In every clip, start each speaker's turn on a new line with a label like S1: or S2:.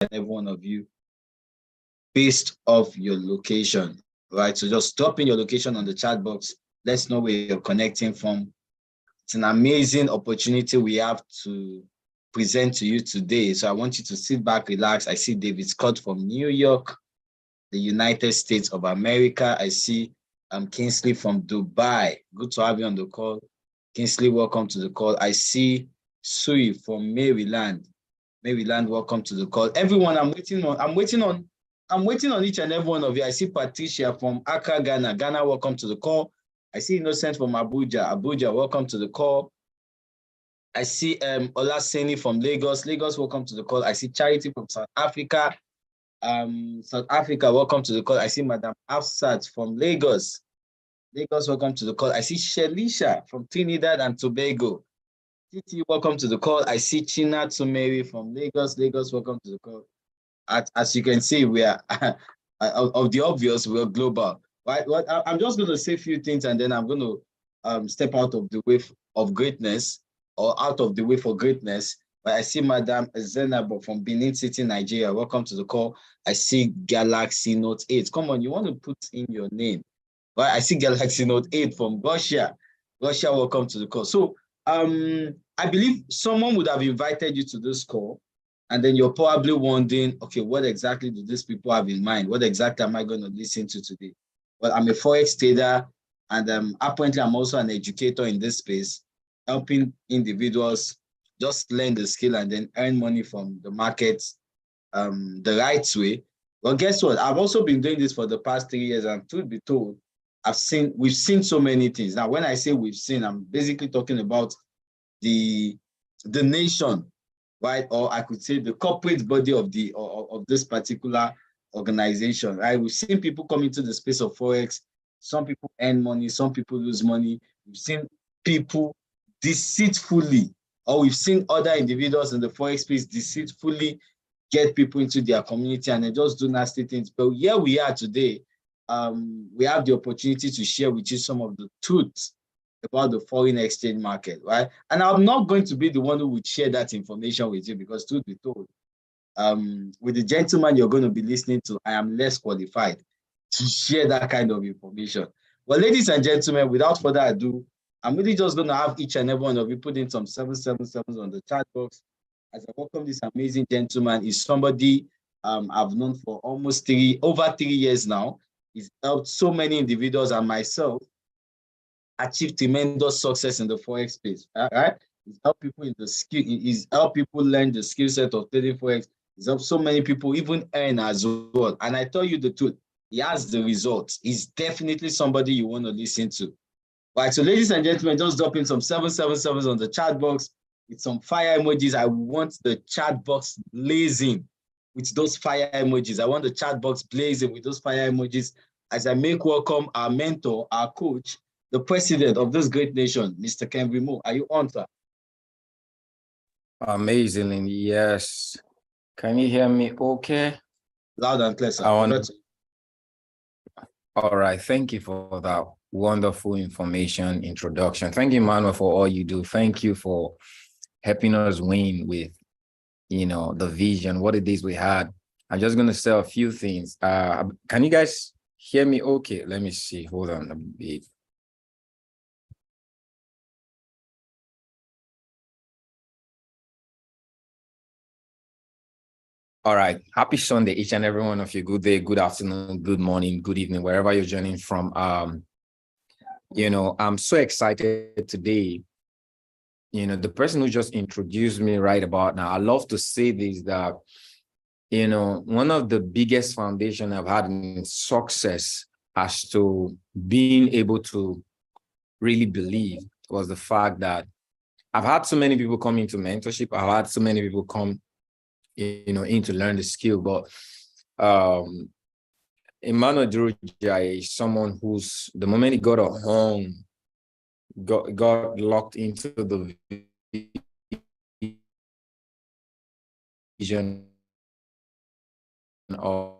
S1: and every one of you based off your location, right? So just drop in your location on the chat box. Let's know where you're connecting from. It's an amazing opportunity we have to present to you today. So I want you to sit back, relax. I see David Scott from New York, the United States of America. I see Kingsley from Dubai. Good to have you on the call. Kingsley, welcome to the call. I see Sui from Maryland. Maryland, welcome to the call. Everyone, I'm waiting on each and every one of you. I see Patricia from Accra, Ghana. Ghana, welcome to the call. I see Innocent from Abuja. Abuja, welcome to the call. I see Olaseni from Lagos. Lagos, welcome to the call. I see Charity from South Africa. South Africa, welcome to the call. I see Madam Afsat from Lagos. Lagos, welcome to the call. I see Shelisha from Trinidad and Tobago. Titi, welcome to the call. I see China Tumeri from Lagos. Lagos, welcome to the call. As you can see, we are of the obvious, we're global. Right? I'm just going to say a few things and then I'm going to step out of the way of greatness or out of the way for greatness. But I see Madam Zenabo from Benin City, Nigeria. Welcome to the call. I see Galaxy Note 8. Come on, you want to put in your name. Right? I see Galaxy Note 8 from Russia. Russia, welcome to the call. So I believe someone would have invited you to this call, and then you're probably wondering, okay, what exactly do these people have in mind? What exactly am I going to listen to today? Well, I'm a Forex trader, and apparently I'm also an educator in this space, helping individuals just learn the skill and then earn money from the market the right way. Well, guess what? I've also been doing this for the past 3 years, and truth be told, we've seen so many things. Now, when I say we've seen, I'm basically talking about the nation, right? Or I could say the corporate body of this particular organization, right? We've seen people come into the space of Forex. Some people earn money, some people lose money. We've seen people deceitfully, or we've seen other individuals in the Forex space deceitfully get people into their community and they just do nasty things. But here we are today. We have the opportunity to share with you some of the truths about the foreign exchange market, right? And I'm not going to be the one who would share that information with you because truth be told, with the gentleman you're going to be listening to, I am less qualified to share that kind of information. Well, ladies and gentlemen, without further ado, I'm really just going to have each and every one of you put in some 777s on the chat box as I welcome this amazing gentleman. He's somebody I've known for almost over 3 years now. He's helped so many individuals and myself achieve tremendous success in the Forex space. Right? He's helped people in the skill, he's helped people learn the skill set of trading Forex. He's helped so many people even earn as well. And I tell you the truth, he has the results. He's definitely somebody you want to listen to. All right, so ladies and gentlemen, just drop in some 777s on the chat box with some fire emojis. I want the chat box blazing with those fire emojis. I want the chat box blazing with those fire emojis as I make welcome our mentor, our coach, the president of this great nation, Mr. Ken Mo. Are you on, sir?
S2: Amazing, yes. Can you hear me okay?
S1: Loud and clear, sir.
S2: All right, thank you for that wonderful information introduction. Thank you, Manuel, for all you do. Thank you for helping us win with, the vision, what it is we had. I'm just going to say a few things. Can you guys hear me okay? Let me see. Hold on a bit. All right. Happy Sunday, each and every one of you. Good day, good afternoon, good morning, good evening, wherever you're joining from. I'm so excited today. The person who just introduced me right about now, I love to say this, that, one of the biggest foundation I've had in success as to being able to really believe was the fact that I've had so many people come into mentorship. I've had so many people come in to learn the skill, but Emmanuel Duruja is someone who's, the moment he got a home, got locked into the vision of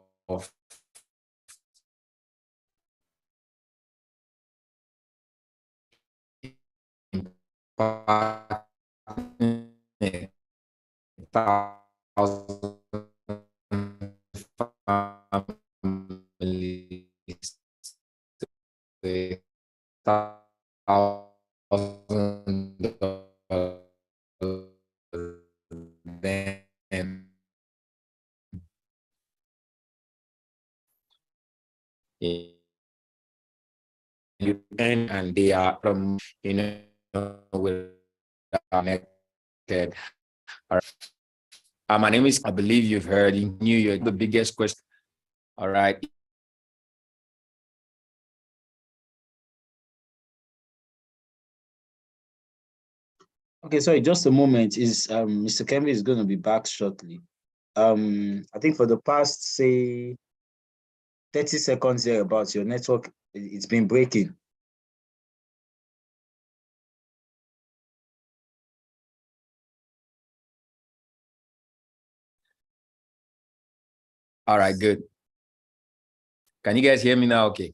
S2: thousands family say $1,000 then you and they are from with connected. My name is, I believe you've heard in New York, the biggest question. All right.
S1: Okay, sorry, just a moment. Is Mr. Kembe is going to be back shortly. I think for the past, say, 30 seconds here about your network, it's been breaking.
S2: All right, good. Can you guys hear me now? Okay.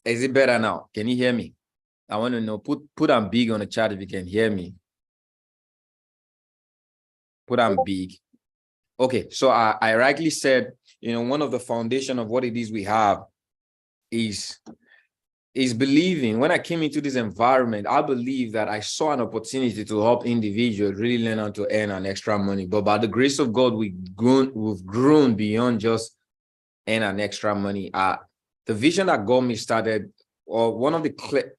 S2: Is it better now? Can you hear me? I want to know, put on big on the chat if you can hear me. Put on big. Okay, so I rightly said, one of the foundation of what it is we have is believing. When I came into this environment, I believe that I saw an opportunity to help individuals really learn how to earn an extra money. But by the grace of God, we've grown beyond just earn an extra money. The vision that got me started, or one of the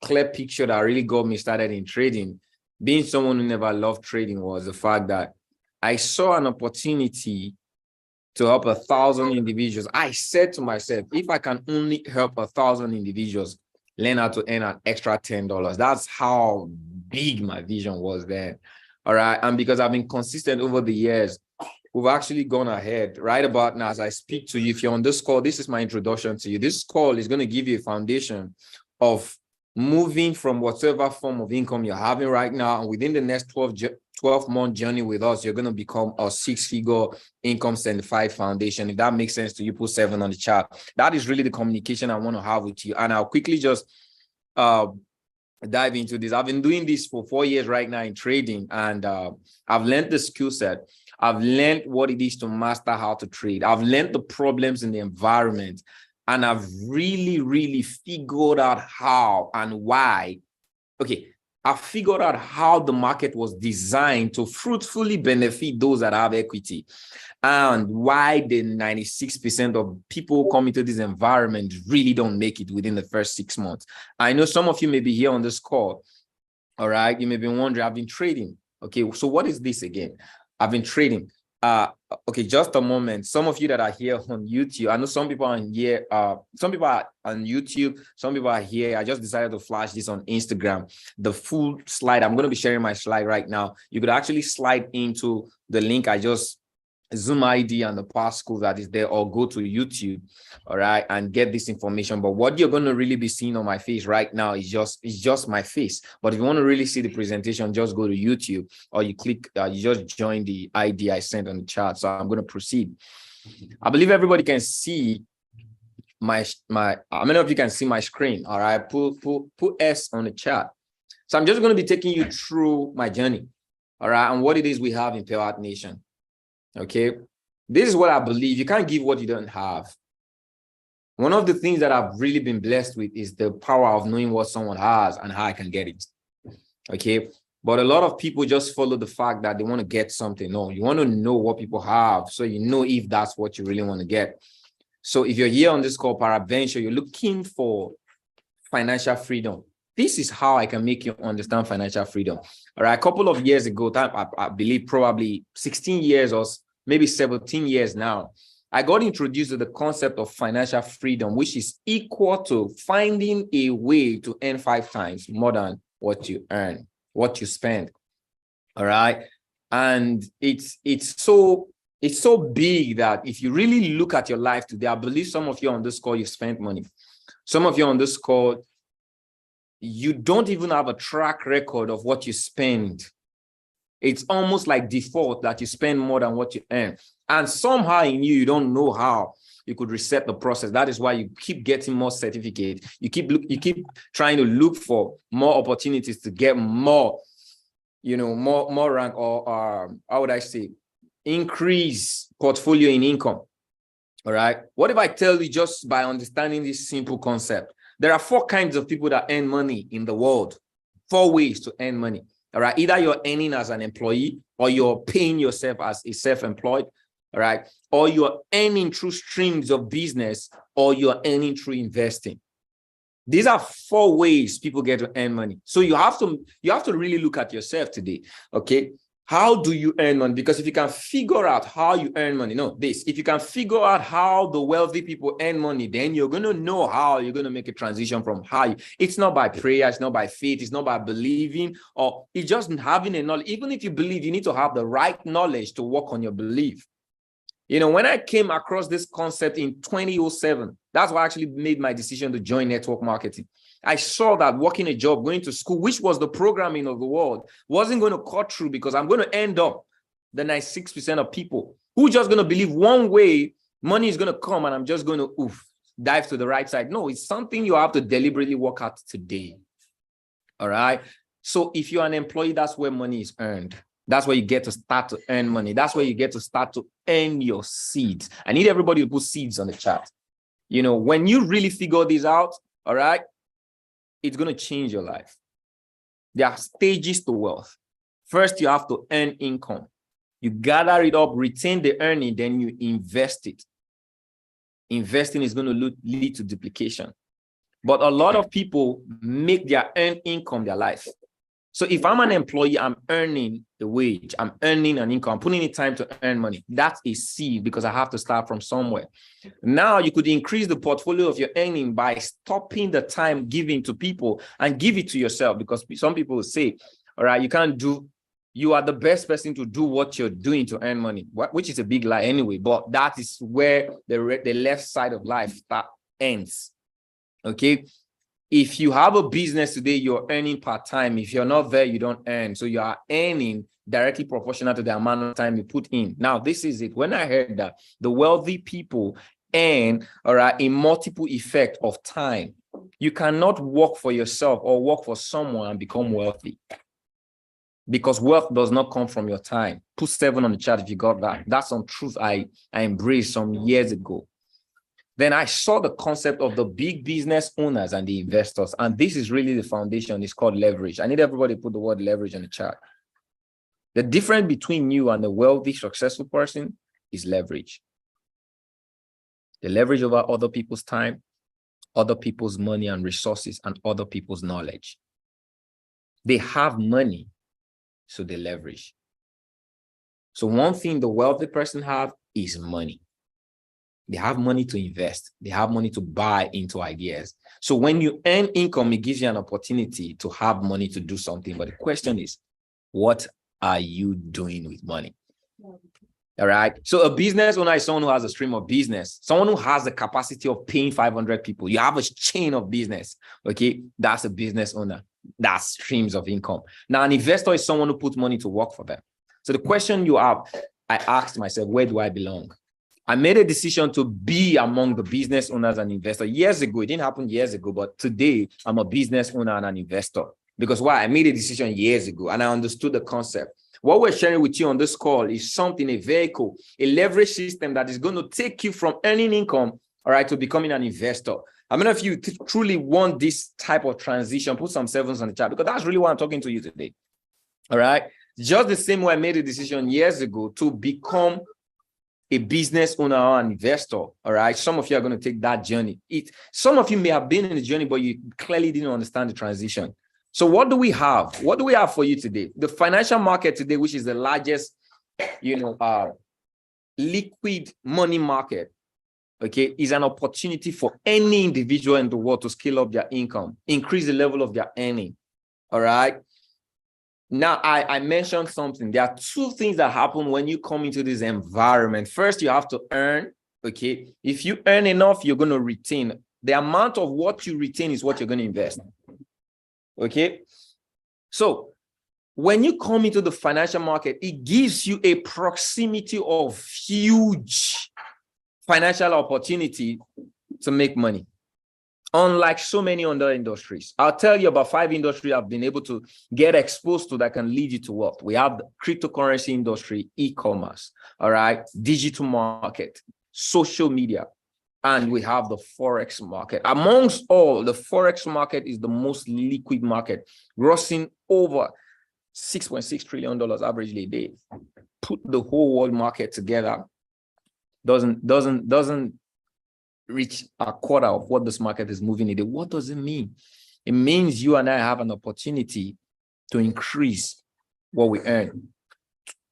S2: clear picture that really got me started in trading, being someone who never loved trading, was the fact that I saw an opportunity to help 1,000 individuals. I said to myself, if I can only help 1,000 individuals learn how to earn an extra $10, that's how big my vision was then. All right. And because I've been consistent over the years, we've actually gone ahead right about now as I speak to you. If you're on this call, this is my introduction to you. This call is going to give you a foundation of moving from whatever form of income you're having right now. And within the next 12-month journey with us, you're going to become a 6-figure income 75 foundation. If that makes sense to you, put 7 on the chart. That is really the communication I want to have with you. And I'll quickly just dive into this. I've been doing this for 4 years right now in trading, and I've learned the skill set. I've learned what it is to master how to trade. I've learned the problems in the environment, and I've really, really figured out how and why. Okay, I figured out how the market was designed to fruitfully benefit those that have equity, and why the 96% of people come into this environment really don't make it within the first 6 months. I know some of you may be here on this call. All right, you may be wondering, I've been trading. Okay, so what is this again? I've been trading. Okay, just a moment. Some of you that are here on YouTube, I know some people are here, some people are on YouTube, some people are here. I just decided to flash this on Instagram. The full slide, I'm going to be sharing my slide right now. You could actually slide into the link I just Zoom ID and the passcode that is there, or go to YouTube, all right, and get this information. But what you're going to really be seeing on my face right now is just my face. But if you want to really see the presentation, just go to YouTube, or you click, you just join the ID I sent on the chat. So I'm going to proceed. I believe everybody can see my how many of you can see my screen? All right, put S on the chat. So I'm just going to be taking you through my journey, all right, and what it is we have in Pewat Nation. Okay, this is what I believe. You can't give what you don't have. One of the things that I've really been blessed with is the power of knowing what someone has and how I can get it. Okay, but a lot of people just follow the fact that they want to get something. No, you want to know what people have, so you know if that's what you really want to get. So if you're here on this call, peradventure, you're looking for financial freedom. This is how I can make you understand financial freedom. All right, a couple of years ago, I believe probably 16 years or maybe 17 years now, I got introduced to the concept of financial freedom, which is equal to finding a way to earn 5 times more than what you earn, what you spend. All right. And it's so big that if you really look at your life today, I believe some of you on this call, you spent money. Some of you on this call, you don't even have a track record of what you spend. It's almost like default that you spend more than what you earn. And somehow in you don't know how you could reset the process. That is why you keep getting more certificates. You keep trying to look for more opportunities to get more, more rank, or how would I say, increase portfolio in income. All right. What if I tell you just by understanding this simple concept? There are 4 kinds of people that earn money in the world. 4 ways to earn money. All right. Either you're earning as an employee, or you're paying yourself as a self-employed. All right. Or you're earning through streams of business, or you're earning through investing. These are 4 ways people get to earn money. So you have to really look at yourself today. Okay. How do you earn money? Because if you can figure out how you earn money, if you can figure out how the wealthy people earn money, then you're going to know how you're going to make a transition from it's not by prayer, it's not by faith, it's not by believing, or it's just having a knowledge. Even if you believe, you need to have the right knowledge to work on your belief. When I came across this concept in 2007, that's why I actually made my decision to join network marketing. I saw that working a job, going to school, which was the programming of the world, wasn't going to cut through, because I'm going to end up the 96% of people who are just going to believe one way money is going to come and I'm just going to dive to the right side. No, it's something you have to deliberately work at today. All right. So if you're an employee, that's where money is earned. That's where you get to start to earn money. That's where you get to start to earn your seeds. I need everybody to put seeds on the chart. When you really figure this out, all right, it's going to change your life. There are stages to wealth. First, you have to earn income. You gather it up, retain the earning, then you invest it. Investing is going to lead to duplication. But a lot of people make their earned income their life. So if I'm an employee, I'm earning the wage, I'm earning an income, I'm putting in time to earn money. That's a seed, because I have to start from somewhere. Now you could increase the portfolio of your earning by stopping the time giving to people and give it to yourself, because some people will say, all right, you are the best person to do what you're doing to earn money, which is a big lie anyway, but that is where the left side of life ends. Okay. If you have a business today, you're earning part-time. If you're not there, you don't earn. So you are earning directly proportional to the amount of time you put in. Now, this is it. When I heard that the wealthy people earn, all right, a multiple effect of time, you cannot work for yourself or work for someone and become wealthy, because wealth does not come from your time. Put 7 on the chart if you got that. That's some truth I embraced some years ago. Then I saw the concept of the big business owners and the investors. And this is really the foundation. It's called leverage. I need everybody to put the word leverage on the chart. The difference between you and the wealthy, successful person is leverage. The leverage over other people's time, other people's money and resources, and other people's knowledge. They have money, so they leverage. So one thing the wealthy person have is money. They have money to invest. They have money to buy into ideas. So when you earn income, it gives you an opportunity to have money to do something. But the question is, what are you doing with money? All right. So a business owner is someone who has a stream of business, someone who has the capacity of paying 500 people. You have a chain of business. Okay. That's a business owner. That's streams of income. Now, an investor is someone who puts money to work for them. So the question you have, I asked myself, where do I belong? I made a decision to be among the business owners and investors years ago. It didn't happen years ago, but today I'm a business owner and an investor. Because why? I made a decision years ago and I understood the concept. What we're sharing with you on this call is something, a vehicle, a leverage system that is going to take you from earning income, all right, to becoming an investor. How many of you truly want this type of transition? Put some 7s on the chat, because that's really why I'm talking to you today. All right. Just the same way I made a decision years ago to become a business owner or an investor. All right. Some of you are going to take that journey. Some of you may have been in the journey, but you clearly didn't understand the transition. So what do we have? What do we have for you today? The financial market today, which is the largest, liquid money market, okay, is an opportunity for any individual in the world to scale up their income, increase the level of their earning. All right. Now, I mentioned something. There are 2 things that happen when you come into this environment. First, you have to earn, okay? If you earn enough, you're going to retain. The amount of what you retain is what you're going to invest, okay? So when you come into the financial market, it gives you a proximity of huge financial opportunity to make money. Unlike so many other industries. I'll tell you about 5 industries I've been able to get exposed to that can lead you to wealth. We have the cryptocurrency industry, e-commerce, all right, digital market, social media, and we have the Forex market. Amongst all, the Forex market is the most liquid market, grossing over $6.6 trillion averagely a day. Put the whole world market together, doesn't reach a quarter of what this market is moving in. What does it mean? It means you and I have an opportunity to increase what we earn.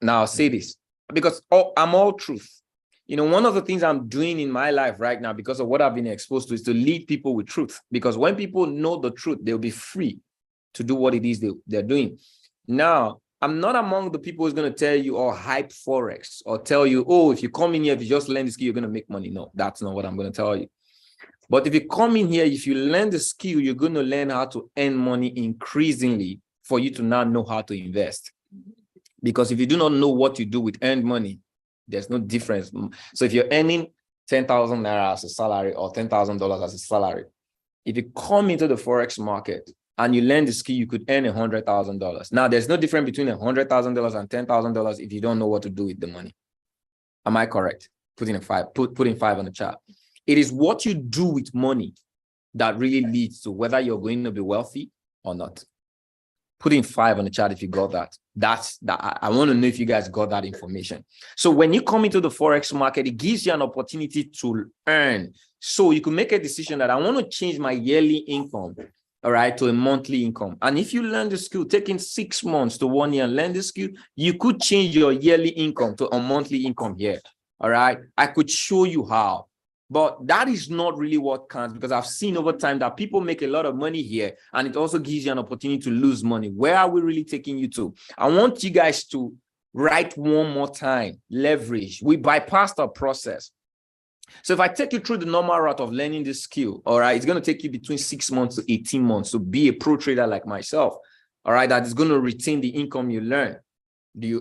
S2: Now, I'll say this because I'm all truth. You know, one of the things I'm doing in my life right now because of what I've been exposed to is to lead people with truth. Because when people know the truth, they'll be free to do what it is they're doing. Now, I'm not among the people who's going to tell you or hype Forex or tell you, oh, if you come in here, if you just learn the skill, you're going to make money. No, that's not what I'm going to tell you. But if you come in here, if you learn the skill, you're going to learn how to earn money increasingly for you to now know how to invest. Because if you do not know what you do with earned money, there's no difference. So if you're earning 10,000 naira as a salary or $10,000 as a salary, if you come into the Forex market and you learn the skill, you could earn $100,000. Now, there's no difference between $100,000 and $10,000 if you don't know what to do with the money. Am I correct? Putting 5 on the chart. It is what you do with money that really leads to whether you're going to be wealthy or not. Putting 5 on the chart if you got that. I want to know if you guys got that information. So when you come into the Forex market, it gives you an opportunity to earn. So you can make a decision that I want to change my yearly income, all right, to a monthly income. And if you learn the skill, taking 6 months to 1 year and learn the skill, you could change your yearly income to a monthly income here, all right? I could show you how. But that is not really what counts, because I've seen over time that people make a lot of money here, and it also gives you an opportunity to lose money. Where are we really taking you to? I want you guys to write one more time, leverage. We bypassed our process. So if I take you through the normal route of learning this skill, all right, it's going to take you between 6 months to 18 months to be a pro trader like myself, all right, that is going to retain the income you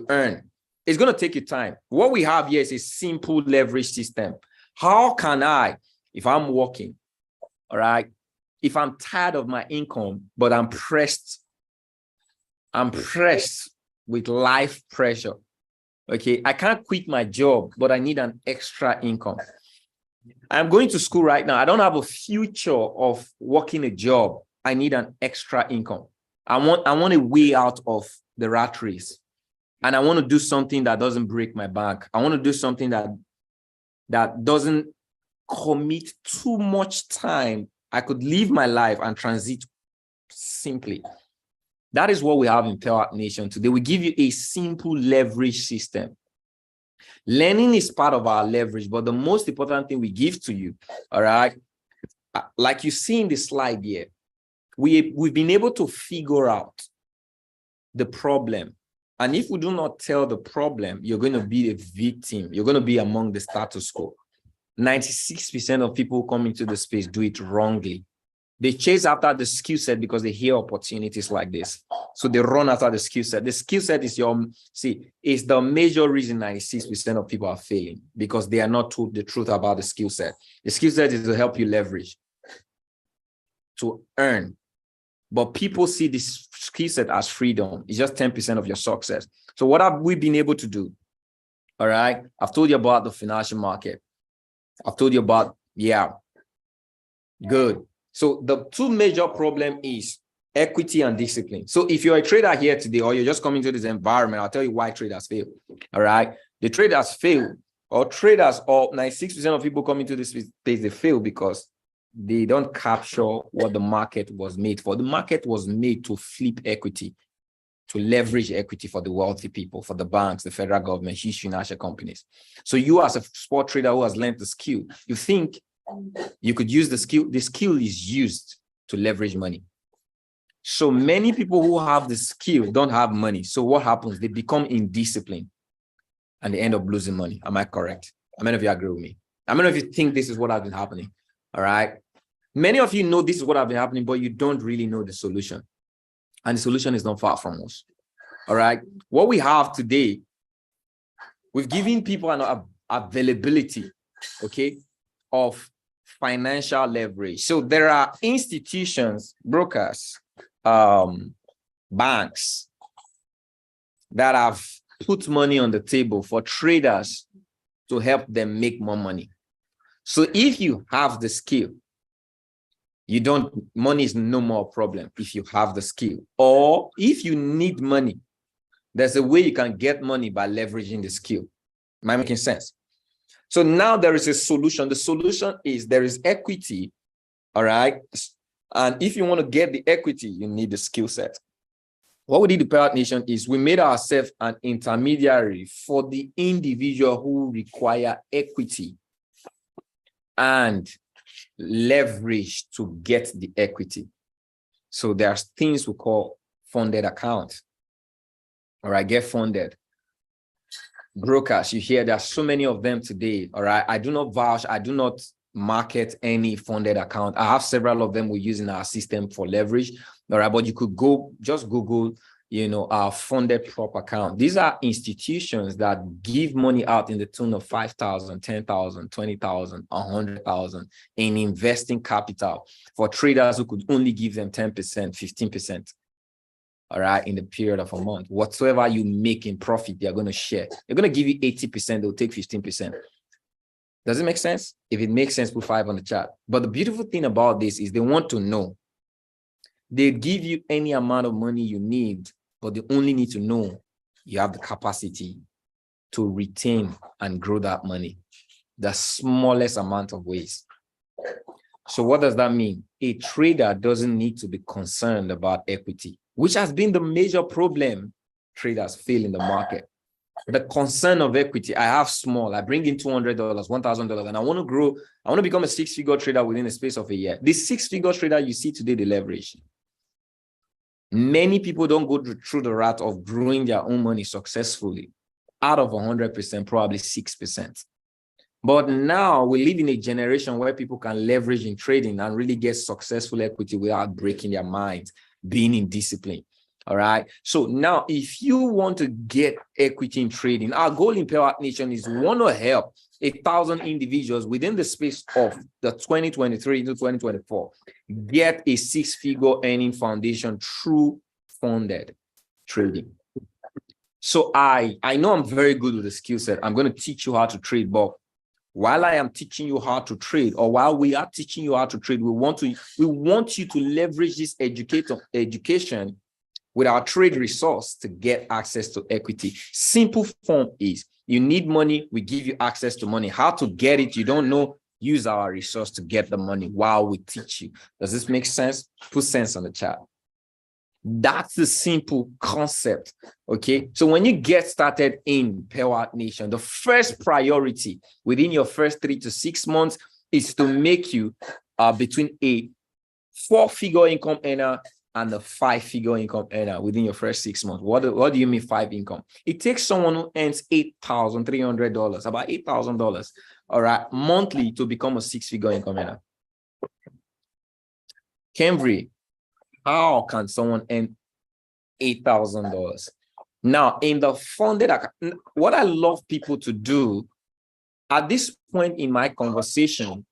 S2: earn. It's going to take you time. What we have here is a simple leverage system. How can I, if I'm working, all right, if I'm tired of my income, but I'm pressed with life pressure, okay, I can't quit my job, but I need an extra income. I'm going to school right now. I don't have a future of working a job. I need an extra income. I want a way out of the rat race. And I want to do something that doesn't break my bank. I want to do something that doesn't commit too much time. I could live my life and transit simply. That is what we have in Pewat Nation today. We give you a simple leverage system. Learning is part of our leverage, but the most important thing we give to you, all right, like you see in the slide here, we've been able to figure out the problem. And if we do not tell the problem, you're going to be a victim. You're going to be among the status quo. 96% of people who come into the space do it wrongly. They chase after the skill set because they hear opportunities like this. So they run after the skill set. The skill set is is the major reason 96% of people are failing, because they are not told the truth about the skill set. The skill set is to help you leverage, to earn. But people see this skill set as freedom. It's just 10% of your success. So what have we been able to do? All right. I've told you about the financial market. I've told you about, good. So the two major problems is equity and discipline. So if you're a trader here today, or you're just coming to this environment, I'll tell you why traders fail. All right. The traders fail, or 96% of people coming to this space, they fail because they don't capture what the market was made for. The market was made to flip equity, to leverage equity for the wealthy people, for the banks, the federal government, huge financial companies. So you as a sport trader who has learned the skill, you think you could use the skill. The skill is used to leverage money. So many people who have the skill don't have money. So what happens? They become indisciplined and they end up losing money. Am I correct? How many of you agree with me? How many of you think this is what has been happening? All right. Many of you know this is what has been happening, but you don't really know the solution. And the solution is not far from us. All right. What we have today, we've given people an availability, okay, of financial leverage. So there are institutions, brokers, banks that have put money on the table for traders to help them make more money. So if you have the skill, money is no more problem if you have the skill. Or if you need money, there's a way you can get money by leveraging the skill. Am I making sense? So now there is a solution. The solution is there is equity, all right? And if you want to get the equity, you need the skill set. What we did in Pewat Nation is we made ourselves an intermediary for the individual who require equity and leverage to get the equity. So there's things we call funded account. All right, get funded. Brokers, you hear there's so many of them today. All right, I do not vouch, I do not market any funded account. I have several of them we use in our system for leverage. All right, but you could go just Google, our funded prop account. These are institutions that give money out in the tune of 5,000, 10,000, 20,000, 100,000 in investing capital for traders who could only give them 10%, 15%. All right, in the period of a month. Whatsoever you make in profit, they're going to share. They're going to give you 80%, they'll take 15%. Does it make sense? If it makes sense, put 5 on the chat. But the beautiful thing about this is they want to know. They give you any amount of money you need, but they only need to know you have the capacity to retain and grow that money. The smallest amount of ways. So what does that mean? A trader doesn't need to be concerned about equity, which has been the major problem traders feel in the market. The concern of equity, I have small, I bring in $200, $1,000, and I want to grow, I want to become a 6-figure trader within the space of a year. This 6-figure trader you see today, the leverage. Many people don't go through the route of growing their own money successfully. Out of 100%, probably 6%. But now we live in a generation where people can leverage in trading and really get successful equity without breaking their minds, being in discipline. All right. So now if you want to get equity in trading, our goal in Pewat Nation is we want to help 1,000 individuals within the space of the 2023 to 2024 get a 6-figure earning foundation through funded trading. So I know I'm very good with the skill set. I'm going to teach you how to trade, but while I am teaching you how to trade, or while we are teaching you how to trade, we want you to leverage this education with our trade resource to get access to equity. Simple form is you need money, we give you access to money. How to get it, you don't know, use our resource to get the money while we teach you. Does this make sense? Put sense on the chat. That's the simple concept, okay? So when you get started in Pewat Nation, the first priority within your first 3 to 6 months is to make you between a 4-figure income earner and a 5-figure income earner within your first 6 months. What do you mean 5 income? It takes someone who earns $8,300, about $8,000, all right, monthly to become a 6-figure income earner. Cambry, how can someone earn $8,000? Now, in the funded account, what I love people to do at this point in my conversation,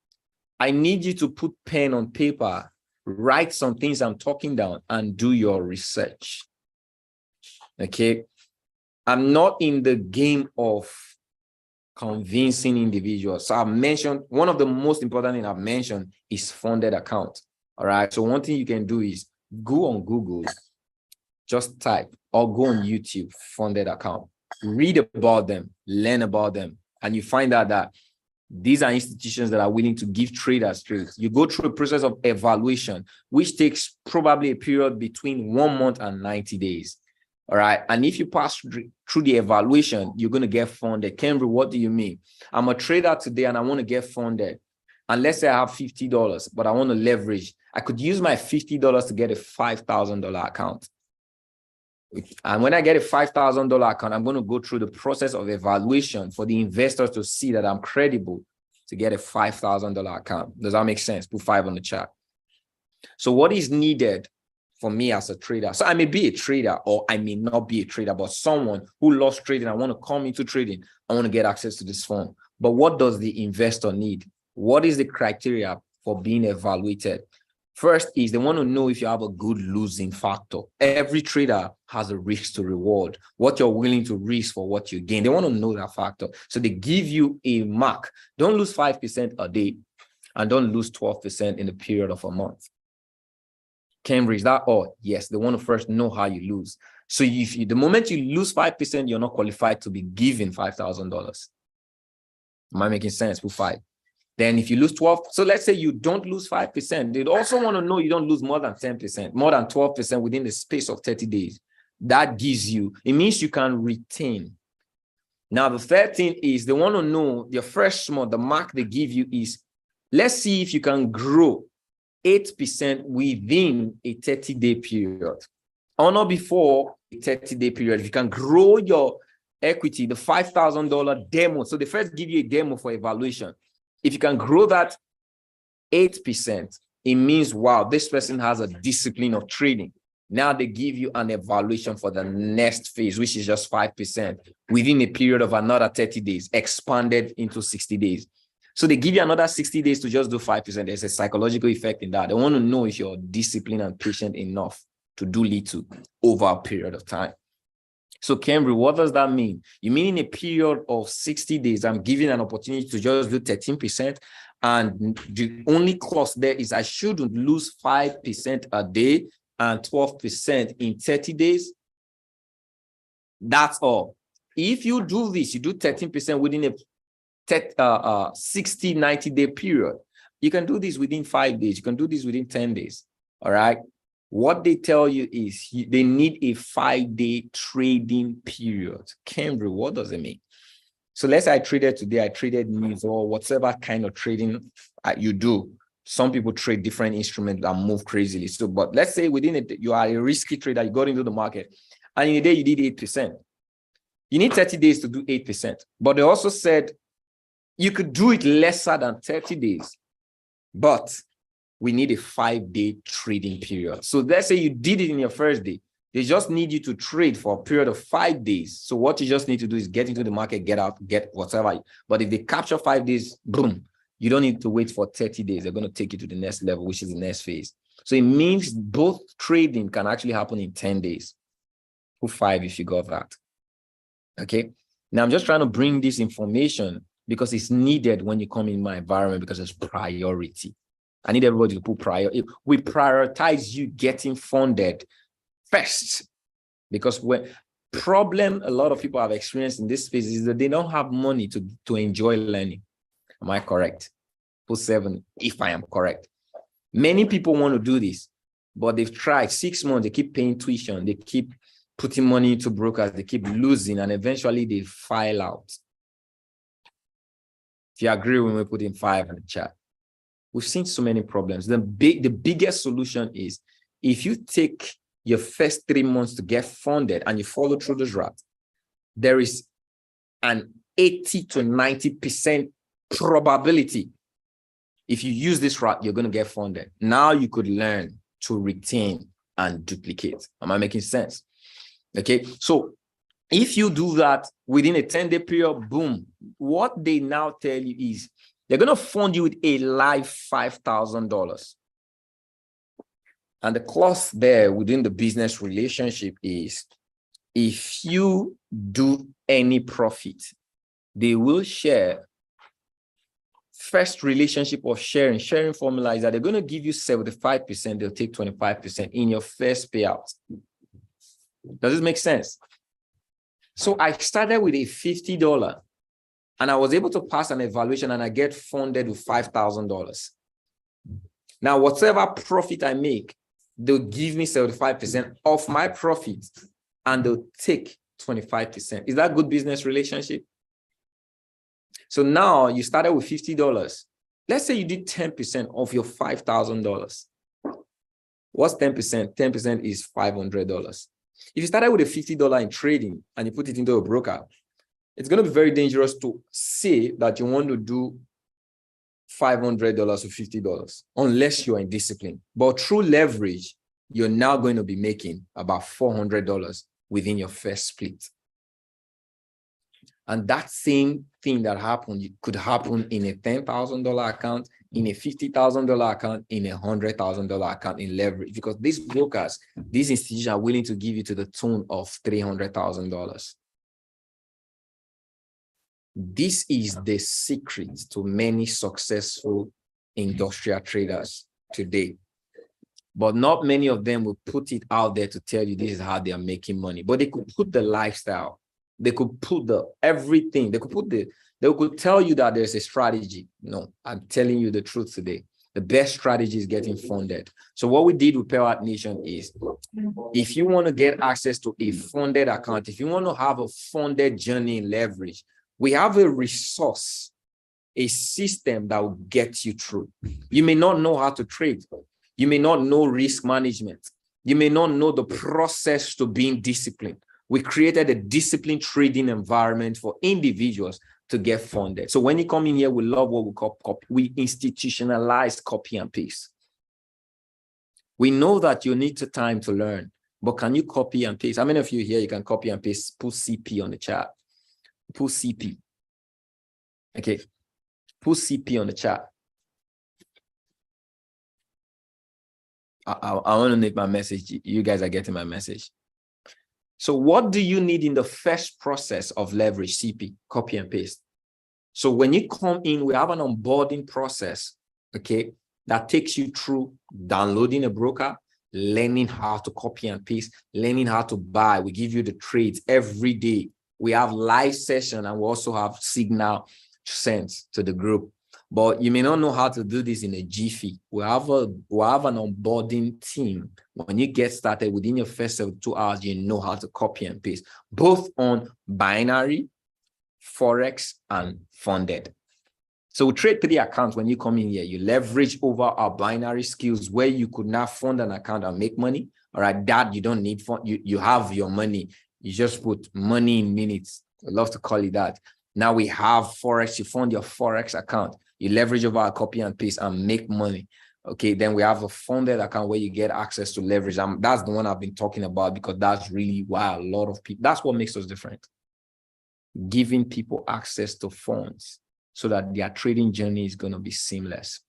S2: I need you to put pen on paper, write some things I'm talking down, and do your research. Okay? I'm not in the game of convincing individuals. So I've mentioned, one of the most important things I've mentioned is funded account. All right? So one thing you can do is go on Google, just type, or go on YouTube, funded account. Read about them, learn about them, and you find out that these are institutions that are willing to give traders trades. You go through a process of evaluation, which takes probably a period between 1 month and 90 days. All right. And if you pass through the evaluation, you're going to get funded. Cambry, what do you mean? I'm a trader today and I want to get funded. And let's say I have $50, but I want to leverage. I could use my $50 to get a $5,000 account. And when I get a $5,000 account, I'm going to go through the process of evaluation for the investors to see that I'm credible to get a $5,000 account. Does that make sense? Put 5 on the chat. So what is needed for me as a trader? So I may be a trader or I may not be a trader, but someone who loves trading, I want to come into trading. I want to get access to this fund. But what does the investor need? What is the criteria for being evaluated? First is they want to know if you have a good losing factor. Every trader has a risk to reward, what you're willing to risk for what you gain. They want to know that factor. So they give you a mark. Don't lose 5% a day and don't lose 12% in the period of a month. Cambridge, is that all? Yes, they want to first know how you lose. So if you, the moment you lose 5%, you're not qualified to be given $5,000. Am I making sense? With 5. Then if you lose 12, so let's say you don't lose 5%, they'd also want to know you don't lose more than 10%, more than 12% within the space of 30 days. That gives you, it means you can retain. Now, the third thing is they want to know your first month, the mark they give you is, let's see if you can grow 8% within a 30-day period. Or not before a 30-day period. If you can grow your equity, the $5,000 demo. So they first give you a demo for evaluation. If you can grow that 8%, it means, wow, this person has a discipline of trading. Now they give you an evaluation for the next phase, which is just 5% within a period of another 30 days, expanded into 60 days. So they give you another 60 days to just do 5%. There's a psychological effect in that. They want to know if you're disciplined and patient enough to do little over a period of time. So, Cambry, what does that mean? You mean in a period of 60 days, I'm giving an opportunity to just do 13%. And the only clause there is I shouldn't lose 5% a day and 12% in 30 days. That's all. If you do this, you do 13% within a 60, 90-day period. You can do this within 5 days. You can do this within 10 days. All right. What they tell you is they need a 5-day trading period. Cambry, what does it mean? So let's say I traded today, I traded news or whatever kind of trading you do. Some people trade different instruments and move crazily. So, but let's say within it, you are a risky trader, you got into the market, and in a day you did 8%. You need 30 days to do 8%. But they also said you could do it lesser than 30 days, but we need a 5-day trading period. So let's say you did it in your first day. They just need you to trade for a period of 5 days. So what you just need to do is get into the market, get out, get whatever. But if they capture 5 days, boom, you don't need to wait for 30 days. They're going to take you to the next level, which is the next phase. So it means both trading can actually happen in 10 days. Put 5 if you got that. Okay. Now I'm just trying to bring this information because it's needed when you come in my environment because it's priority. I need everybody to put priority. We prioritize you getting funded first, because when problem a lot of people have experienced in this space is that they don't have money to enjoy learning. Am I correct? Put 7 if I am correct. Many people want to do this, but they've tried 6 months. They keep paying tuition. They keep putting money into brokers. They keep losing, and eventually they file out. If you agree with me, put in 5 in the chat. We've seen so many problems. The biggest solution is if you take your first 3 months to get funded and you follow through this route, there is an 80 to 90% probability. If you use this route, you're going to get funded. Now you could learn to retain and duplicate. Am I making sense? Okay. So if you do that within a 10-day period, boom, what they now tell you is they're going to fund you with a live $5,000. And the clause there within the business relationship is if you do any profit, they will share. First relationship of sharing formula is that they're going to give you 75%, they'll take 25% in your first payout. Does this make sense? So I started with a $50 and I was able to pass an evaluation and I get funded with $5,000. Now, whatever profit I make, they'll give me 75% of my profit and they'll take 25%. Is that a good business relationship? So now you started with $50. Let's say you did 10% of your $5,000. What's 10%? 10% is $500. If you started with a $50 in trading and you put it into a broker, it's going to be very dangerous to say that you want to do $500 or $50 unless you're in discipline. But through leverage, you're now going to be making about $400 within your first split. And that same thing that happened could happen in a $10,000 account, in a $50,000 account, in a $100,000 account in leverage, because these brokers, these institutions are willing to give you to the tune of $300,000. This is the secret to many successful industrial traders today. But not many of them will put it out there to tell you this is how they are making money. But they could put the lifestyle, they could put the everything, they could tell you that there's a strategy. No, I'm telling you the truth today. The best strategy is getting funded. So what we did with Pewat Nation is, if you want to get access to a funded account, if you want to have a funded journey in leverage, we have a resource, a system that will get you through. You may not know how to trade. You may not know risk management. You may not know the process to being disciplined. We created a disciplined trading environment for individuals to get funded. So when you come in here, we love what we call copy. We institutionalize copy and paste. We know that you need the time to learn, but can you copy and paste? How many of you here, you can copy and paste, put CP on the chat? Put CP. Okay. Put CP on the chat. I want to make my message. You guys are getting my message. So what do you need in the first process of leverage? CP, copy and paste. So when you come in, we have an onboarding process, okay, that takes you through downloading a broker, learning how to copy and paste, learning how to buy. We give you the trades every day. We have live session, and we also have signal sent to the group. But you may not know how to do this in a jiffy. We have an onboarding team. When you get started, within your first 2 hours, you know how to copy and paste, both on binary, Forex, and funded. So we trade 3 accounts. When you come in here, you leverage over our binary skills where you could now fund an account and make money. All right, that you don't need fund. You have your money. You just put money in minutes. I love to call it that. Now we have Forex. You fund your Forex account. You leverage over a copy and paste and make money. Okay, then we have a funded account where you get access to leverage. That's the one I've been talking about, because that's really why a lot of people, that's what makes us different. Giving people access to funds so that their trading journey is going to be seamless.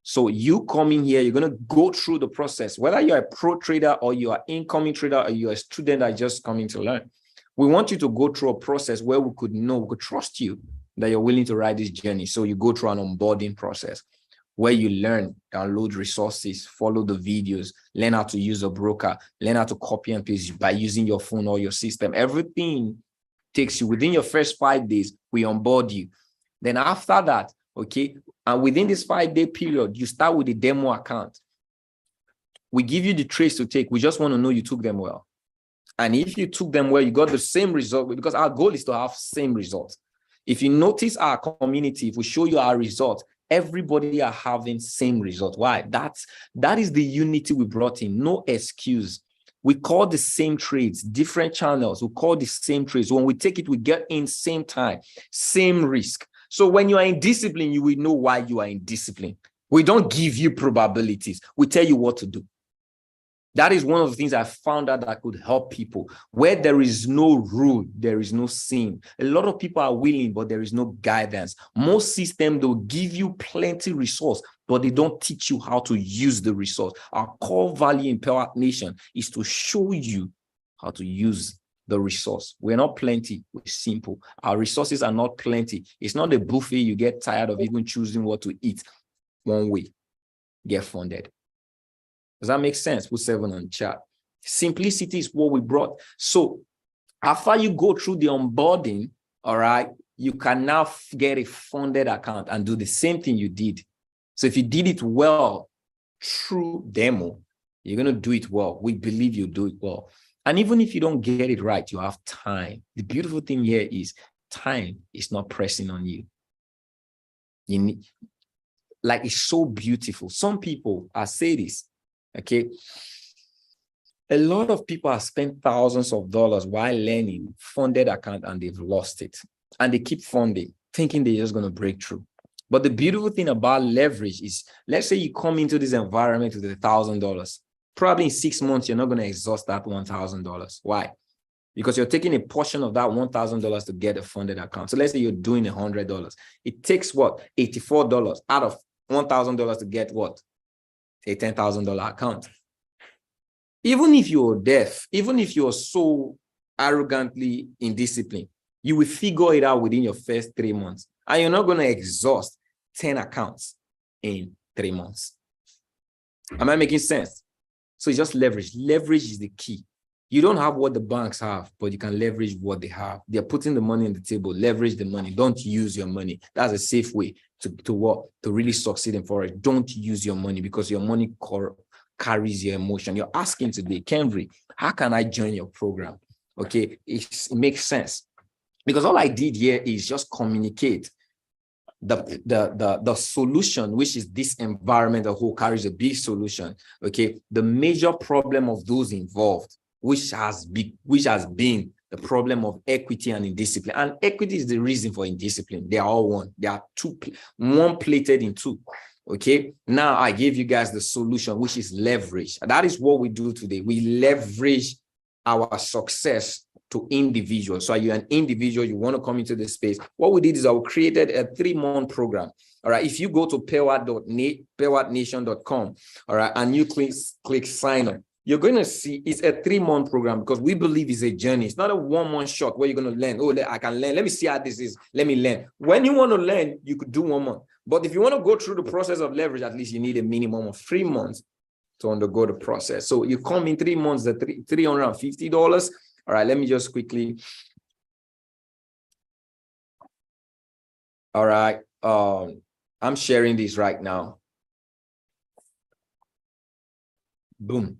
S2: So you coming here, you're going to go through the process, whether you're a pro trader or you're an incoming trader or you're a student that just coming to learn. We want you to go through a process where we could trust you that you're willing to ride this journey. So you go through an onboarding process where you learn, download resources, follow the videos, learn how to use a broker, learn how to copy and paste by using your phone or your system. Everything takes you within your first 5 days, we onboard you. Then after that, okay, and within this 5-day period, you start with a demo account. We give you the trades to take. We just want to know you took them well. And if you took them well, you got the same result, because our goal is to have same results. If you notice our community, if we show you our results, everybody are having same result. Why? That is the unity we brought in. No excuse. We call the same trades, different channels. We call the same trades. When we take it, we get in same time, same risk. So when you are in discipline, you will know why you are in discipline. We don't give you probabilities. We tell you what to do. That is one of the things I found out that could help people. Where there is no rule, there is no sin. A lot of people are willing, but there is no guidance. Most systems, they'll give you plenty resource, but they don't teach you how to use the resource. Our core value in Pewat Nation is to show you how to use the resource. We're not plenty, we're simple. Our resources are not plenty. It's not a buffet you get tired of even choosing what to eat. One way, get funded. Does that make sense? Put 7 on chat. Simplicity is what we brought. So after you go through the onboarding, all right, you can now get a funded account and do the same thing you did. So if you did it well through demo, you're going to do it well. We believe you do it well. And even if you don't get it right, you have time. The beautiful thing here is time is not pressing on you. You need, like, it's so beautiful. Some people, I say this, okay, a lot of people have spent thousands of dollars while learning funded account and they've lost it. And they keep funding, thinking they're just going to break through. But the beautiful thing about leverage is, let's say you come into this environment with $1,000. Probably in 6 months, you're not going to exhaust that $1,000. Why? because you're taking a portion of that $1,000 to get a funded account. So let's say you're doing $100. It takes what? $84 out of $1,000 to get what? A $10,000 account. Even if you're deaf, even if you're so arrogantly indisciplined, you will figure it out within your first 3 months. And you're not going to exhaust 10 accounts in 3 months. Am I making sense? So it's just leverage. Leverage is the key. You don't have what the banks have, but you can leverage what they have. They're putting the money on the table. Leverage the money. Don't use your money. That's a safe way to really succeed in Forex. Don't use your money, because your money carries your emotion. You're asking today, Kenry, how can I join your program? Okay, it makes sense, because all I did here is just communicate the solution, which is this environment who carries a big solution. Okay, the major problem of those involved, which has been the problem of equity and indiscipline. And equity is the reason for indiscipline. They are all one. They are one plated in two. Okay, now I gave you guys the solution, which is leverage. That is what we do today. We leverage our success to individuals. So are you an individual, you want to come into this space? What we did is I created a 3-month program. All right, if you go to pewatnation.com, all right, and you click sign up, you're going to see it's a 3-month program, because we believe it's a journey. It's not a 1-month shot where you're going to learn. Oh, I can learn. Let me see how this is. Let me learn. When you want to learn, you could do 1 month. But if you want to go through the process of leverage, at least you need a minimum of 3 months to undergo the process. So you come in 3 months, the $350. All right, let me just quickly. All right, I'm sharing this right now. Boom.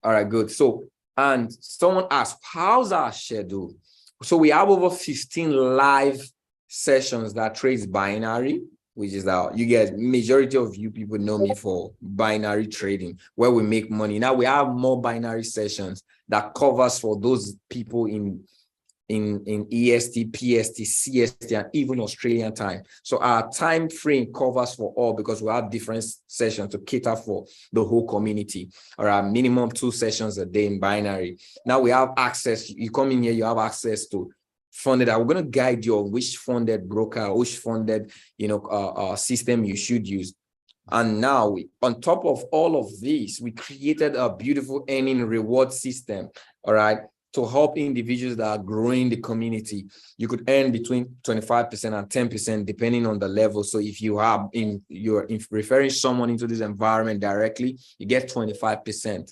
S2: All right, good. So, and someone asked, how's our schedule? So we have over 15 live sessions that trades binary, which is our, you guys, majority of you people know me for binary trading, where we make money. Now we have more binary sessions that covers for those people in EST, PST, CST, and even Australian time. So our time frame covers for all, because we have different sessions to cater for the whole community, or a minimum 2 sessions a day in binary. Now we have access. You come in here, you have access to funded. I'm going to guide you on which funded broker, which funded, system you should use. And now, on top of all of this, we created a beautiful earning reward system, all right, to help individuals that are growing the community. You could earn between 25% and 10%, depending on the level. So if you're referring someone into this environment directly, you get 25%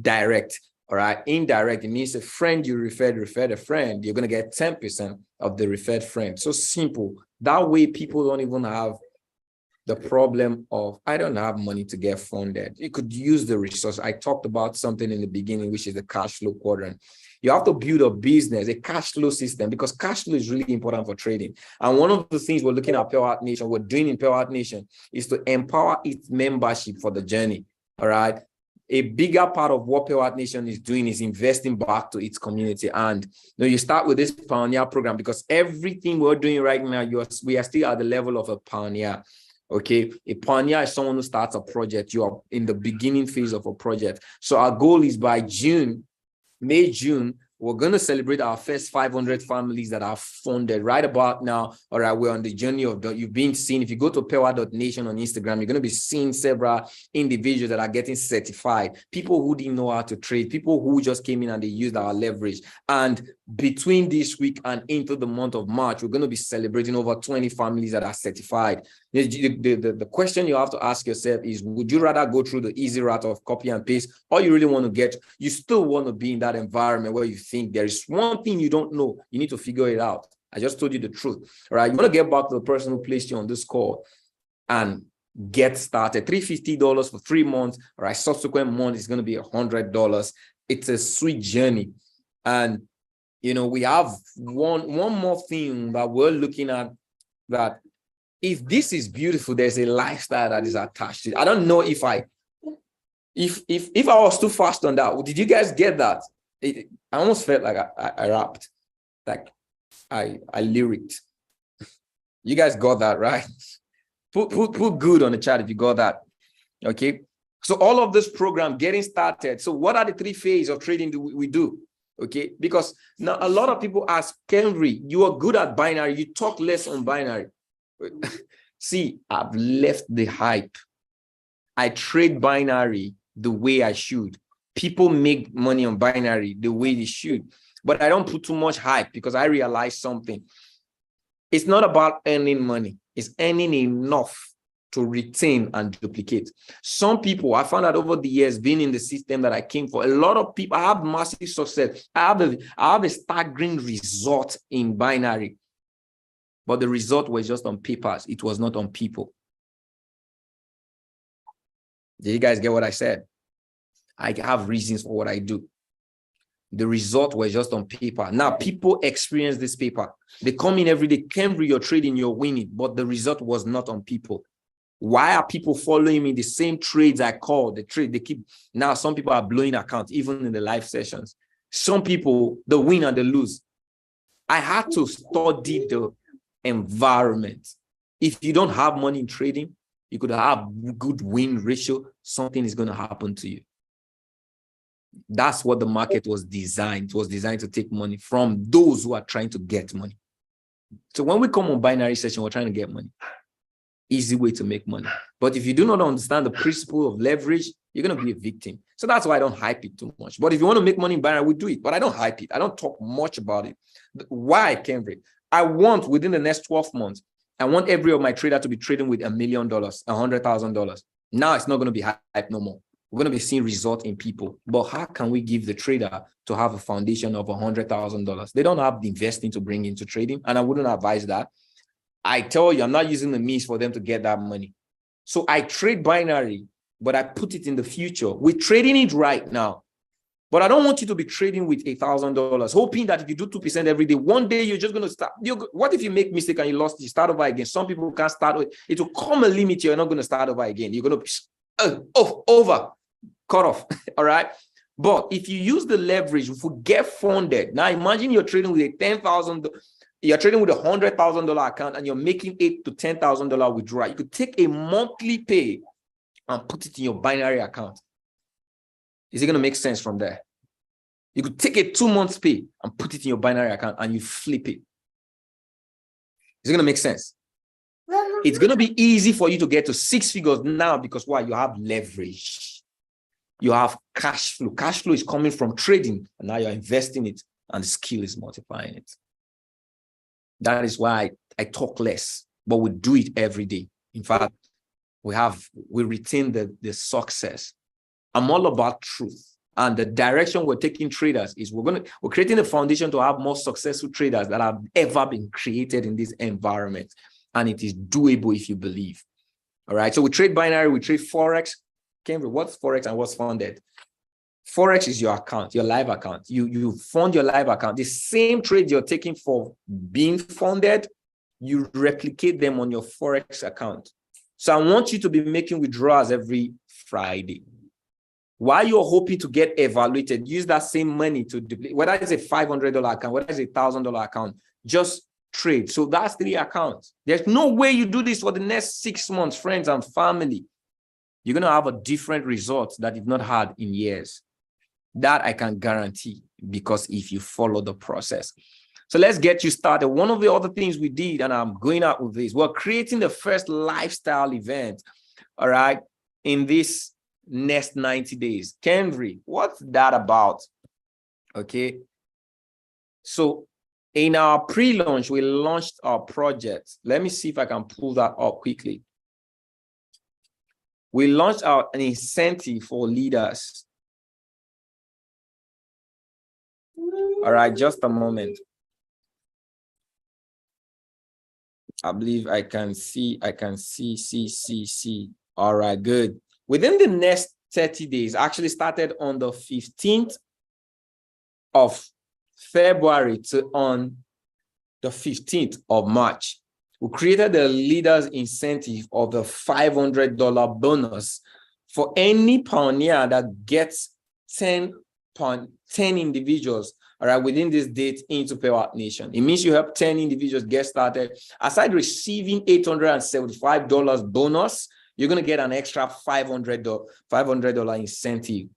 S2: direct. All right, indirect, it means a friend you referred a friend, you're going to get 10% of the referred friend. So simple. That way, people don't even have the problem of, I don't have money to get funded. You could use the resource. I talked about something in the beginning, which is the cash flow quadrant. You have to build a business, a cash flow system, because cash flow is really important for trading. And one of the things we're looking at Pewat Nation, we're doing in Pewat Nation, is to empower its membership for the journey. All right. A bigger part of what Pewat Nation is doing is investing back to its community. And you start with this pioneer program, because everything we're doing right now, we are still at the level of a pioneer. Okay, a pioneer is someone who starts a project. You are in the beginning phase of a project. So our goal is by May, June, we're going to celebrate our first 500 families that are funded right about now. All right, we're on the journey of you've been seen. If you go to pewat.nation on Instagram, you're going to be seeing several individuals that are getting certified, people who didn't know how to trade, people who just came in and they used our leverage. And between this week and into the month of March, we're going to be celebrating over 20 families that are certified. The question you have to ask yourself is, would you rather go through the easy route of copy and paste, or you really want to you still want to be in that environment where you think there is one thing you don't know, you need to figure it out. I just told you the truth. All right, you want to get back to the person who placed you on this call and get started. $350 for 3 months. All right, subsequent month is going to be $100. It's a sweet journey. And we have one more thing that we're looking at, that if this is beautiful, there's a lifestyle that is attached to it. I don't know if I was too fast on that. Did you guys get that? I almost felt like I rapped, like I lyricked. You guys got that, right? Put good on the chat if you got that. Okay. So all of this program getting started. So what are the 3 phases of trading we do? Okay, because now a lot of people ask, Henry, you are good at binary, you talk less on binary. See, I've left the hype. I trade binary the way I should. People make money on binary the way they should, but I don't put too much hype because I realize something. It's not about earning money. It's earning enough to retain and duplicate. Some people, I found out over the years, being in the system that I came for, a lot of people, I have massive success. I have a staggering result in binary, but the result was just on papers. It was not on people. Did you guys get what I said? I have reasons for what I do. The result was just on paper. Now people experience this paper. They come in every day, Henry, you're trading, you're winning, but the result was not on people. Why are people following me? The same trades I call, the trade, they keep, now some people are blowing accounts, even in the live sessions. Some people, the win and the lose. I had to study the environment. If you don't have money in trading, you could have good win ratio, something is going to happen to you. That's what the market was designed. It was designed to take money from those who are trying to get money. So when we come on binary session, we're trying to get money. Easy way to make money. But if you do not understand the principle of leverage, you're going to be a victim. So that's why I don't hype it too much. But if you want to make money in binary, we do it. But I don't hype it. I don't talk much about it. Why, Cambridge? I want within the next 12 months, I want every of my trader to be trading with $1 million, $100,000. Now it's not going to be hype no more. We're going to be seeing results in people. But how can we give the trader to have a foundation of $100,000? They don't have the investing to bring into trading. And I wouldn't advise that. I tell you, I'm not using the means for them to get that money. So I trade binary, but I put it in the future. We're trading it right now. But I don't want you to be trading with $1,000, hoping that if you do 2% every day, one day you're just going to start. What if you make mistake and you lost, you start over again? Some people can't start with it. Will come a limit, you're not going to start over again. You're going to over, cut off. All right. But if you use the leverage, if we get funded, now imagine you're trading with a $10,000, you're trading with $100,000 account and you're making $8,000 to $10,000 withdrawal. You could take a monthly pay and put it in your binary account. Is it going to make sense from there? You could take a 2 months pay and put it in your binary account and you flip it. Is it going to make sense? It's going to be easy for you to get to 6 figures now because why? You have leverage. You have cash flow. Cash flow is coming from trading and now you're investing it and the skill is multiplying it. That is why I talk less, but we do it every day. In fact, we retain the success. I'm all about truth. And the direction we're taking traders is we're creating a foundation to have more successful traders that have ever been created in this environment. And it is doable if you believe. All right. So we trade binary, we trade Forex. Cambridge, what's Forex and what's funded? Forex is your account, your live account. You fund your live account. The same trades you're taking for being funded, you replicate them on your Forex account. So I want you to be making withdrawals every Friday. While you're hoping to get evaluated, use that same money to duplicate, whether it's a $500 account, whether it's a $1,000 account, just trade. So that's 3 accounts. There's no way you do this for the next 6 months, friends and family. You're going to have a different result that you've not had in years. That I can guarantee, because if you follow the process. So let's get you started. One of the other things we did, and I'm going out with this, we're creating the first lifestyle event, all right, in this next 90 days. Kendry, what's that about? Okay. So in our pre-launch, we launched our project. Let me see if I can pull that up quickly. We launched an incentive for leaders. All right, just a moment. I believe I can see. All right, good. Within the next 30 days, actually started on the 15th of February to on the 15th of March. We created the leaders incentive of the $500 bonus for any pioneer that gets 10 individuals, all right, within this date into Pewat Nation. It means you help 10 individuals get started. Aside receiving $875 bonus, you're going to get an extra $500 incentive.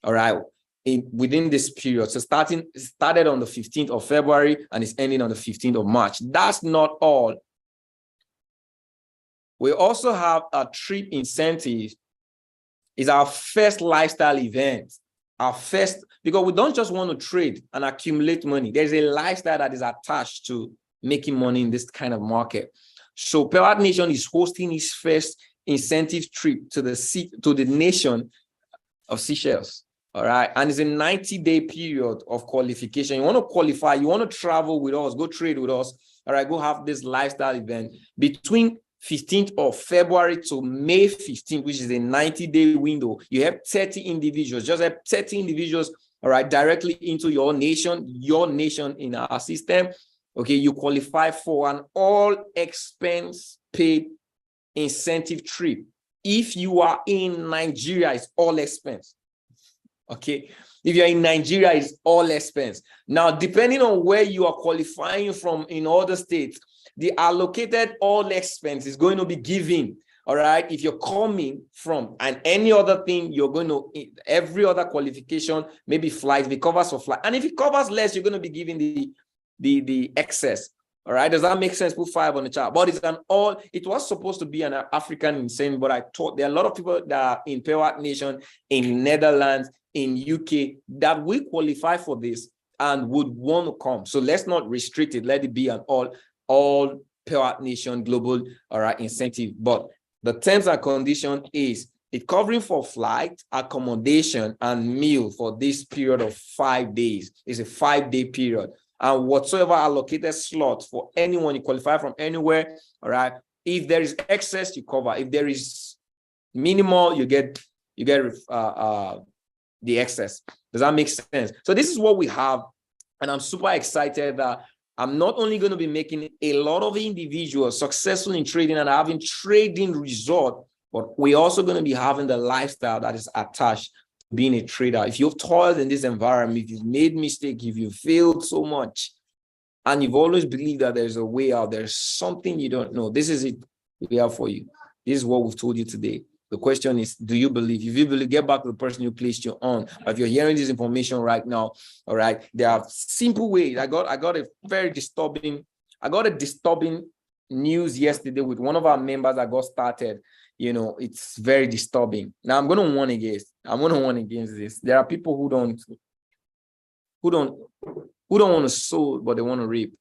S2: All right. within this period. So started on the 15th of February and is ending on the 15th of March. That's not all. We also have a trip incentive. It's our first lifestyle event. Our first, because we don't just want to trade and accumulate money. There's a lifestyle that is attached to making money in this kind of market. So Pewat Nation is hosting its first incentive trip to the nation of Seychelles. All right. And it's a 90-day period of qualification. You want to qualify, you want to travel with us, go trade with us. All right, go have this lifestyle event between 15th of February to May 15th, which is a 90-day window. You have 30 individuals, just have 30 individuals, all right, directly into your nation in our system. Okay, you qualify for an all expense paid incentive trip. If you are in Nigeria, it's all expense. Okay, if you're in Nigeria, it's all expense. Now, depending on where you are qualifying from in other states, the allocated all expense is going to be given. All right, if you're coming from and any other thing, you're going to, every other qualification, maybe flights, if it covers for flight. And if it covers less, you're going to be given the excess. All right, does that make sense? Put 5 on the chart. But it was supposed to be an African incentive, but I thought there are a lot of people that are in Pewat Nation, in Netherlands, in UK, that will qualify for this and would want to come. So let's not restrict it. Let it be an all Pewat Nation global, all right, incentive. But the terms and condition is it covering for flight, accommodation, and meal for this period of 5 days. It's a 5-day period. And whatsoever allocated slots for anyone, you qualify from anywhere, all right? If there is excess, you cover. If there is minimal, you get the excess. Does that make sense? So this is what we have. And I'm super excited that I'm not only going to be making a lot of individuals successful in trading and having trading result, but we're also going to be having the lifestyle that is attached to being a trader. If you've toiled in this environment, if you've made mistakes, if you've failed so much, and you've always believed that there's a way out, there's something you don't know, this is it we have for you. This is what we've told you today. The question is, do you believe? If you believe, get back to the person you placed you on. If you're hearing this information right now, all right, there are simple ways. I got a disturbing news yesterday with one of our members that got started. You know, it's very disturbing. Now I'm going to warn against this. There are people who don't want to sow, but they want to reap.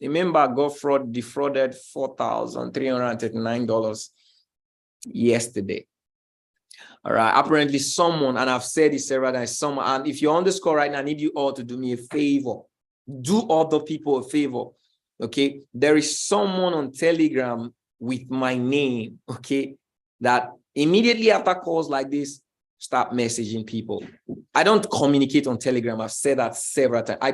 S2: A member got defrauded $4,339 yesterday. All right, apparently someone, and I've said this several times, and if you're on this call right now, I need you all to do me a favor. Do other people a favor. Okay, there is someone on Telegram with my name, okay, that immediately after calls like this, start messaging people. I don't communicate on Telegram. I've said that several times. I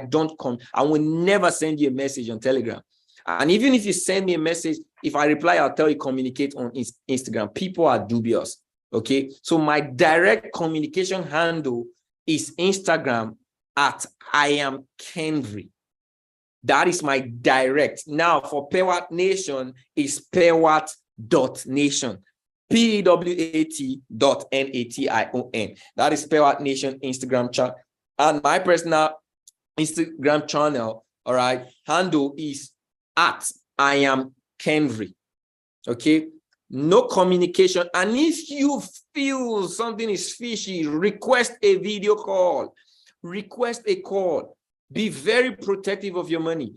S2: will never send you a message on Telegram. And even if you send me a message, if I reply, I'll tell you communicate on Instagram. People are dubious. Okay. So my direct communication handle is Instagram at @IamKenry. That is my direct. Now for Pewat Nation is pewat.nation. PEWAT.NATION. That is Pewat Nation Instagram chat. And my personal Instagram channel, all right, handle is @IamKenry. Okay, no communication. And if you feel something is fishy, request a video call, request a call. Be very protective of your money.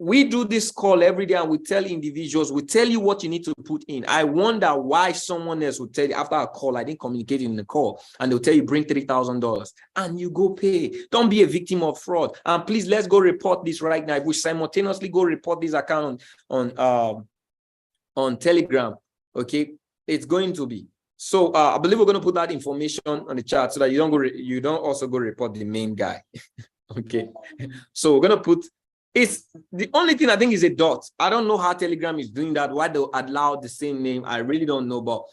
S2: We do this call every day and we tell individuals, we tell you what you need to put in. I wonder why someone else would tell you after a call, I didn't communicate in the call, and they'll tell you bring $3,000 and you go pay. Don't be a victim of fraud. And please, let's go report this right now. If we simultaneously go report this account on Telegram, okay, it's going to be. So I believe we're going to put that information on the chat so that you don't also go report the main guy. Okay, so we're going to put. It's the only thing I think is a dot. I don't know how Telegram is doing that, why they allow the same name. I really don't know, but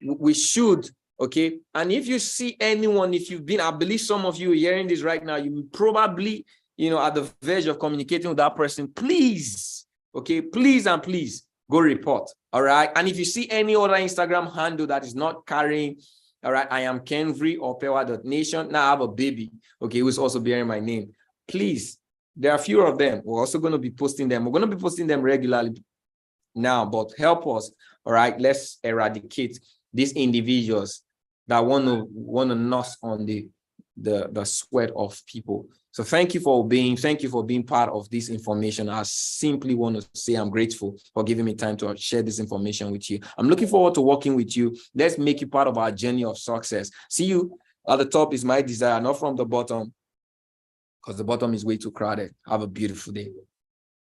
S2: we should, okay? And if you see anyone, I believe some of you are hearing this right now, you probably, at the verge of communicating with that person, please, okay? Please and please go report, all right? And if you see any other Instagram handle that is not carrying All right. I am Kenvry or Pewat.nation. Now I have a baby, okay, who's also bearing my name. Please, there are a few of them. We're also going to be posting them. We're going to be posting them regularly now, but help us. All right. Let's eradicate these individuals that want to nurse on the sweat of people. So thank you for obeying. Thank you for being part of this information. I simply want to say I'm grateful for giving me time to share this information with you. I'm looking forward to working with you. Let's make you part of our journey of success. See you at the top is my desire, not from the bottom, because the bottom is way too crowded. Have a beautiful day.